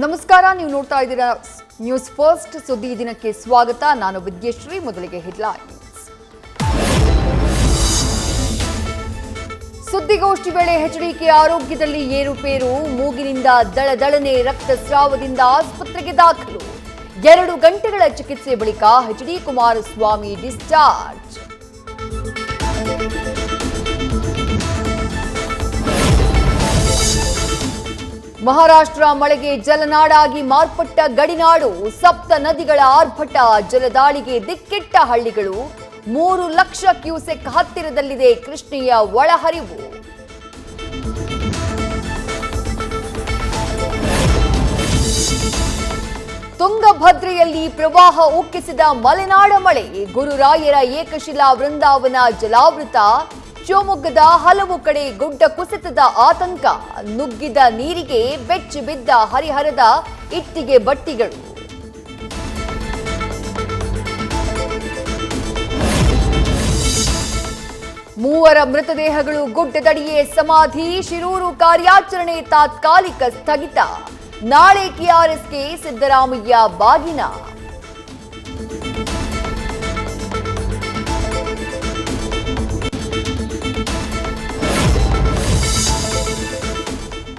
ನಮಸ್ಕಾರ, ನೀವು ನೋಡ್ತಾ ಇದ್ದೀರಾ ನ್ಯೂಸ್ ಫಸ್ಟ್ ಸುದ್ದಿ ದಿನಕ್ಕೆ ಸ್ವಾಗತ. ನಾನು ವಿದ್ಯಶ್ರೀ. ಮೊದಲಿಗೆ ಹೆಡ್ಲೈನ್ಸ್. ಸುದ್ದಿಗೋಷ್ಠಿ ವೇಳೆ ಎಚ್ಡಿಕೆ ಆರೋಗ್ಯದಲ್ಲಿ ಏರುಪೇರು, ಮೂಗಿನಿಂದ ದಳದಳನೆ ರಕ್ತಸ್ರಾವದಿಂದ ಆಸ್ಪತ್ರೆಗೆ ದಾಖಲು. 2 ಗಂಟೆಗಳ ಚಿಕಿತ್ಸೆ ಬಳಿಕ ಎಚ್ಡಿ ಕುಮಾರಸ್ವಾಮಿ ಡಿಸ್ಚಾರ್ಜ್. ಮಹಾರಾಷ್ಟ್ರ ಮಳೆಗೆ ಜಲನಾಡಾಗಿ ಮಾರ್ಪಟ್ಟ ಗಡಿನಾಡು, ಸಪ್ತ ನದಿಗಳ ಆರ್ಭಟ, ಜಲದಾಳಿಗೆ ದಿಕ್ಕೆಟ್ಟ ಹಳ್ಳಿಗಳು. 3 ಲಕ್ಷ ಕ್ಯೂಸೆಕ್ ಹತ್ತಿರದಲ್ಲಿದೆ ಕೃಷ್ಣೆಯ ಒಳಹರಿವು. ತುಂಗಭದ್ರೆಯಲ್ಲಿ ಪ್ರವಾಹ ಉಕ್ಕಿಸಿದ ಮಲೆನಾಡ ಮಳೆ, ಗುರುರಾಯರ ಏಕಶಿಲಾ ವೃಂದಾವನ ಜಲಾವೃತ. ಶಿವಮೊಗ್ಗದ ಹಲವು ಕಡೆ ಗುಡ್ಡ ಕುಸಿತದ ಆತಂಕ, ನುಗ್ಗಿದ ನೀರಿಗೆ ಬೆಚ್ಚಿ ಬಿದ್ದ ಹರಿಹರದ ಇಟ್ಟಿಗೆ ಬಟ್ಟಿಗಳು. ಮೂವರ ಮೃತದೇಹಗಳು ಗುಡ್ಡದಡಿಯೇ ಸಮಾಧಿ, ಶಿರೂರು ಕಾರ್ಯಾಚರಣೆ ತಾತ್ಕಾಲಿಕ ಸ್ಥಗಿತ. ನಾಳೆ ಕೆಆರ್ಎಸ್ಗೆ ಸಿದ್ದರಾಮಯ್ಯ ಬಾಗಿನ.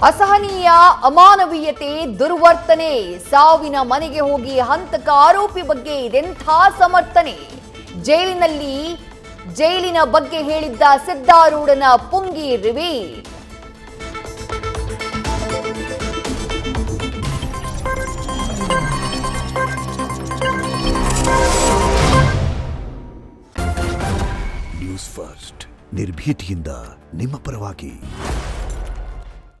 ಅಸಹನೀಯ ಅಮಾನವೀಯತೆ, ದುರ್ವರ್ತನೆ, ಸಾವಿನ ಮನೆಗೆ ಹೋಗಿ ಹಂತಕ ಆರೋಪಿ ಬಗ್ಗೆ ಇದೆಂಥ ಸಮರ್ಥನೆ. ಜೈಲಿನ ಬಗ್ಗೆ ಹೇಳಿದ್ದ ಸಿದ್ದಾರೂಢನ ಪುಂಗಿ ರಿವೀಲ್. ನ್ಯೂಸ್ ಫಸ್ಟ್, ನಿರ್ಭೀತಿಯಿಂದ ನಿಮ್ಮ ಪರವಾಗಿ.